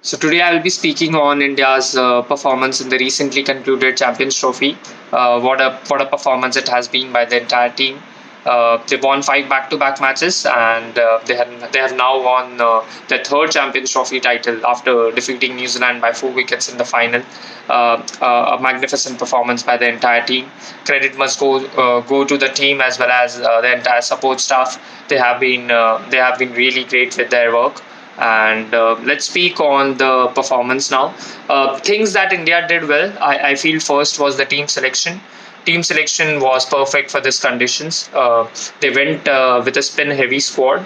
So today I will be speaking on India's performance in the recently concluded Champions Trophy. What a performance it has been by the entire team. They won five back-to-back matches, and they have now won their third Champions Trophy title after defeating New Zealand by 4 wickets in the final. A magnificent performance by the entire team. Credit must go to the team as well as the entire support staff. They have been really great with their work. And let's speak on the performance now. Things that India did well, I feel first was the team selection. Team selection was perfect for these conditions. They went with a spin-heavy squad.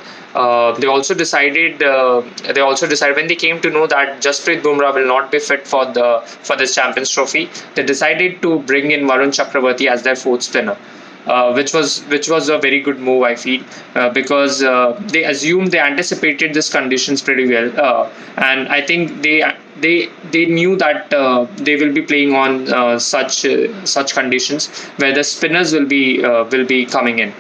They also decided when they came to know that Jasprit Bumrah will not be fit for this Champions Trophy. They decided to bring in Varun Chakravarti as their fourth spinner. Which was a very good move, I feel, because they anticipated these conditions pretty well, and I think they knew that they will be playing on such conditions where the spinners will be coming in,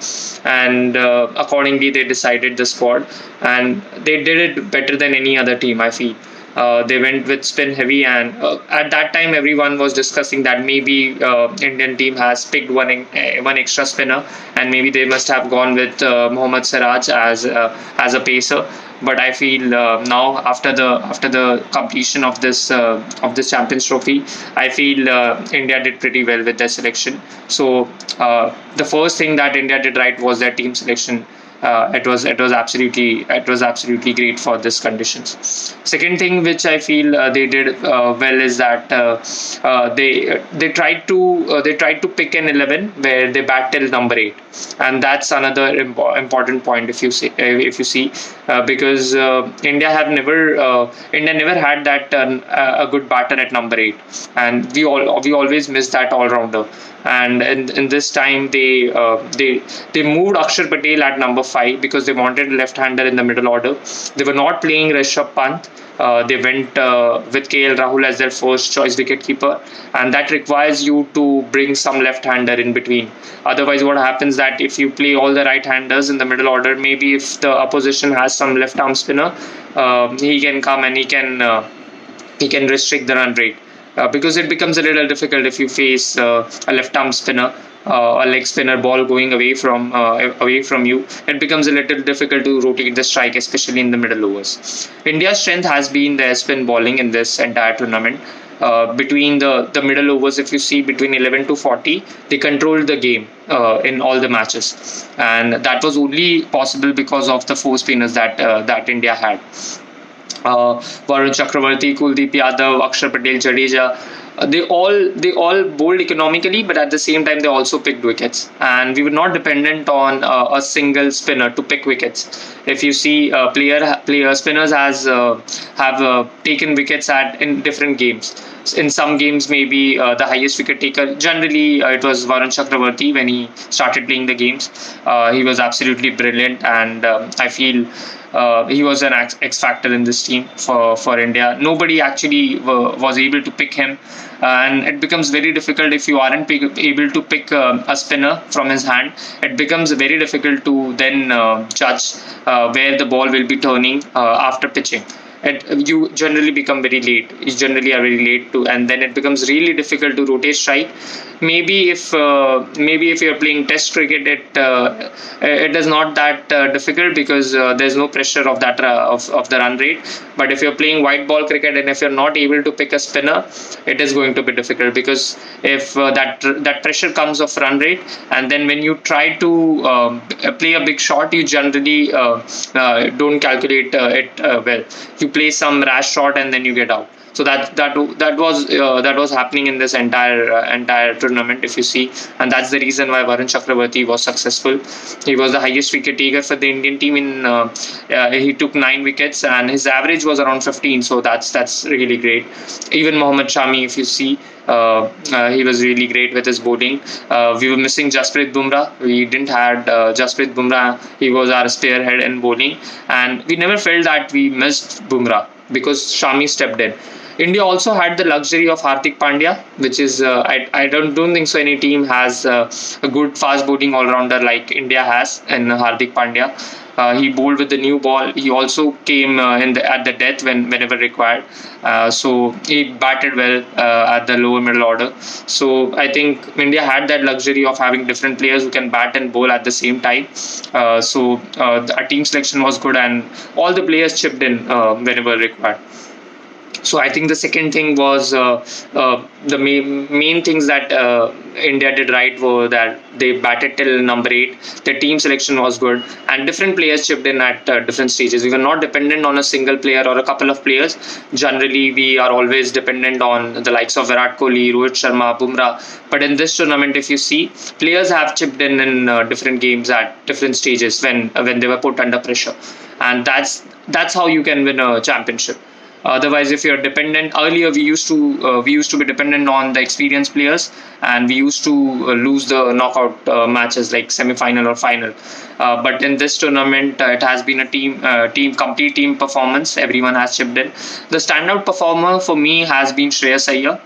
and accordingly they decided the squad, and they did it better than any other team, I feel. They went with spin heavy, and at that time everyone was discussing that maybe Indian team has picked one extra spinner, and maybe they must have gone with Mohammad Siraj as a pacer. But I feel now, after the completion of this Champions Trophy, I feel India did pretty well with their selection. So the first thing that India did right was their team selection. It was absolutely great for this conditions. Second thing which I feel they did well is that they tried to pick an 11 where they bat till number 8, and that's another important point if you see because India never had that a good batter at number 8, and we always miss that all rounder. And in this time they moved Akshar Patel at number 5 because they wanted a left-hander in the middle order. They were not playing Rishabh Pant. They went with KL Rahul as their first choice wicketkeeper, and that requires you to bring some left-hander in between. Otherwise, what happens that if you play all the right-handers in the middle order, maybe if the opposition has some left-arm spinner, he can come and he can restrict the run rate, because it becomes a little difficult if you face a left arm spinner, a leg spinner ball going away from you. It becomes a little difficult to rotate the strike, especially in the middle overs. India's strength has been their spin bowling in this entire tournament. Between the middle overs, if you see between 11 to 40, they controlled the game in all the matches, and that was only possible because of the four spinners that India had. Varun Chakravarti, Kuldeep Yadav, Akshar Patel, Jadeja. They all bowled economically, but at the same time they also picked wickets, and we were not dependent on a single spinner to pick wickets. If you see, player spinners have taken wickets in different games. In some games, maybe the highest wicket taker. Generally, it was Varun Chakravarti when he started playing the games. He was absolutely brilliant, and I feel he was an X factor in this team for India. Nobody actually was able to pick him, and it becomes very difficult if you aren't able to pick a spinner from his hand. It becomes very difficult to then judge where the ball will be turning after pitching. You generally become very late. You generally are very late to, and then it becomes really difficult to rotate strike. Maybe if you're playing Test cricket, it is not that difficult because there's no pressure of that of the run rate. But if you're playing white ball cricket and if you're not able to pick a spinner, it is going to be difficult, because if that pressure comes of run rate, and then when you try to play a big shot, you generally don't calculate it well. You play some rash shot and then you get out. So that was happening in this entire tournament, if you see, and that's the reason why Varun Chakravarti was successful. He was the highest wicket taker for the Indian team. He took 9 wickets, and his average was around 15. So that's really great. Even Mohammad Shami, if you see, he was really great with his bowling. We were missing Jasprit Bumrah. We didn't had Jasprit Bumrah. He was our spearhead in bowling, and we never felt that we missed Bumrah because Shami stepped in. India also had the luxury of Hardik Pandya, which is I don't think so any team has a good fast bowling all rounder like India has in Hardik Pandya. He bowled with the new ball. He also came at the death whenever required. So he batted well at the lower middle order. So I think India had that luxury of having different players who can bat and bowl at the same time. Our team selection was good, and all the players chipped in whenever required. So I think the second thing was the main things that India did right were that they batted till number 8. Their team selection was good, and different players chipped in at different stages. We were not dependent on a single player or a couple of players. Generally, we are always dependent on the likes of Virat Kohli, Rohit Sharma, Bumrah. But in this tournament, if you see, players have chipped in different games at different stages when they were put under pressure, and that's how you can win a championship. Otherwise, if you're dependent, earlier we used to be dependent on the experienced players, and we used to lose the knockout matches like semi-final or final. But in this tournament, it has been a complete team performance. Everyone has chipped in. The standout performer for me has been Shreyas Iyer.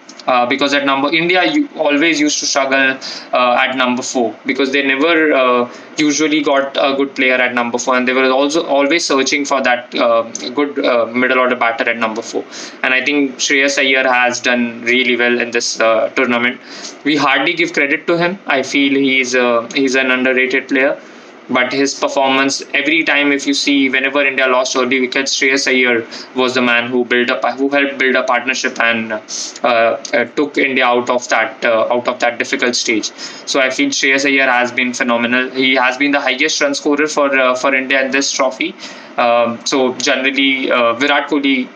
Because at number India always used to struggle at number 4, because they never usually got a good player at number 4, and they were also always searching for that good middle order batter at number 4. And I think Shreyas Iyer has done really well in this tournament. We hardly give credit to him. I feel he's an underrated player. But his performance every time, if you see, whenever India lost early wickets, Shreyas Iyer was the man who helped build a partnership and took India out of that difficult stage. So I feel Shreyas Iyer has been phenomenal. He has been the highest run scorer for India in this trophy. So generally, Virat Kohli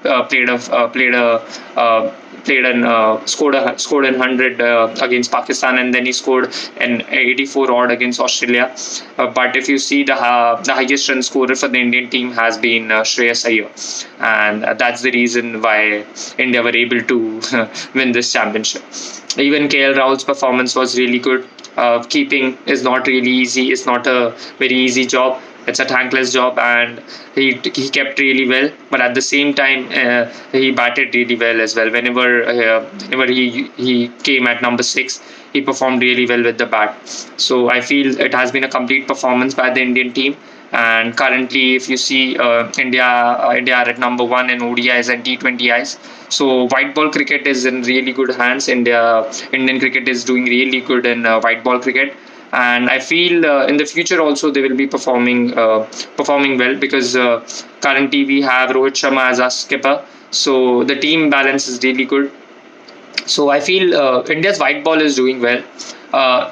scored an 100 against Pakistan, and then he scored an 84 odd against Australia. But if you see, the highest run scorer for the Indian team has been Shreyas Iyer, and that's the reason why India were able to win this championship. Even KL Rahul's performance was really good. Keeping is not really easy. It's not a very easy job. It's a thankless job, and he kept really well. But at the same time, he batted really well as well. Whenever he came at number 6, he performed really well with the bat. So I feel it has been a complete performance by the Indian team. And currently, if you see, India are at number 1 in ODIs and T20Is. So white ball cricket is in really good hands. Indian cricket is doing really good in white ball cricket. And I feel in the future also they will be performing well, because currently we have Rohit Sharma as our skipper, so the team balance is really good. So I feel India's white ball is doing well.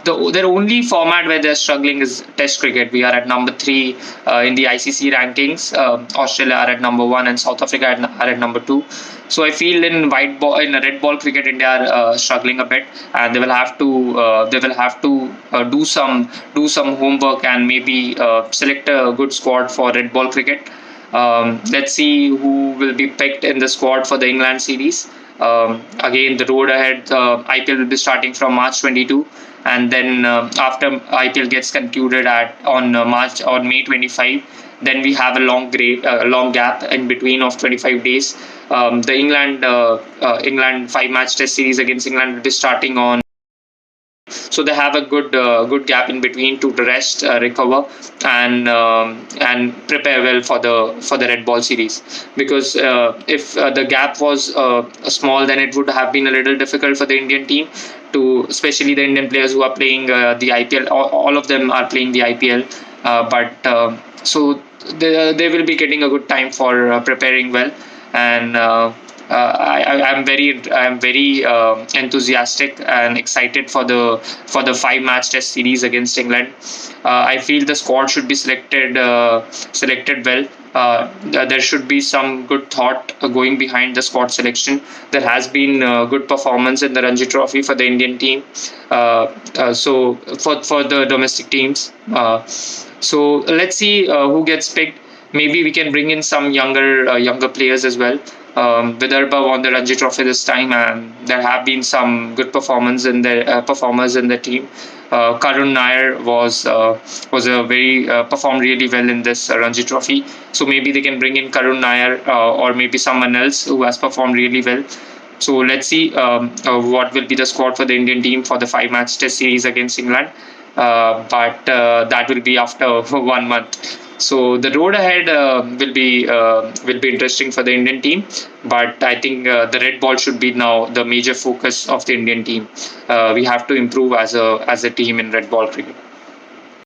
Their only format where they're struggling is Test cricket. We are at number 3 in the ICC rankings. Australia are at number 1, and South Africa are at number 2. So I feel in red ball cricket, India are struggling a bit, and they will have to do some homework and maybe select a good squad for red ball cricket. Let's see who will be picked in the squad for the England series. Again, the road ahead. IPL will be starting from March 22, and then after IPL gets concluded on May 25, then we have a long gap in between of 25 days. The England 5-match Test series against England will be starting on. So they have a good gap in between to rest, recover, and prepare well for the red ball series. Because if the gap was small, then it would have been a little difficult for the Indian team especially the Indian players who are playing the IPL. All of them are playing the IPL, so they will be getting a good time for preparing well. And I'm very enthusiastic and excited for the 5-match Test series against England. I feel the squad should be selected well. There should be some good thought going behind the squad selection. There has been good performance in the Ranji Trophy for the Indian team. So for the domestic teams. So let's see who gets picked. Maybe we can bring in some younger players as well. Vidarbha won the Ranji Trophy this time, and there have been some good performers in the team. Karun Nair performed really well in this Ranji Trophy. So maybe they can bring in Karun Nair or maybe someone else who has performed really well. So let's see what will be the squad for the Indian team for the 5-match Test series against England. but that will be after 1 month. So the road ahead will be interesting for the Indian team, but I think the red ball should be now the major focus of the Indian team. We have to improve as a team in red ball cricket.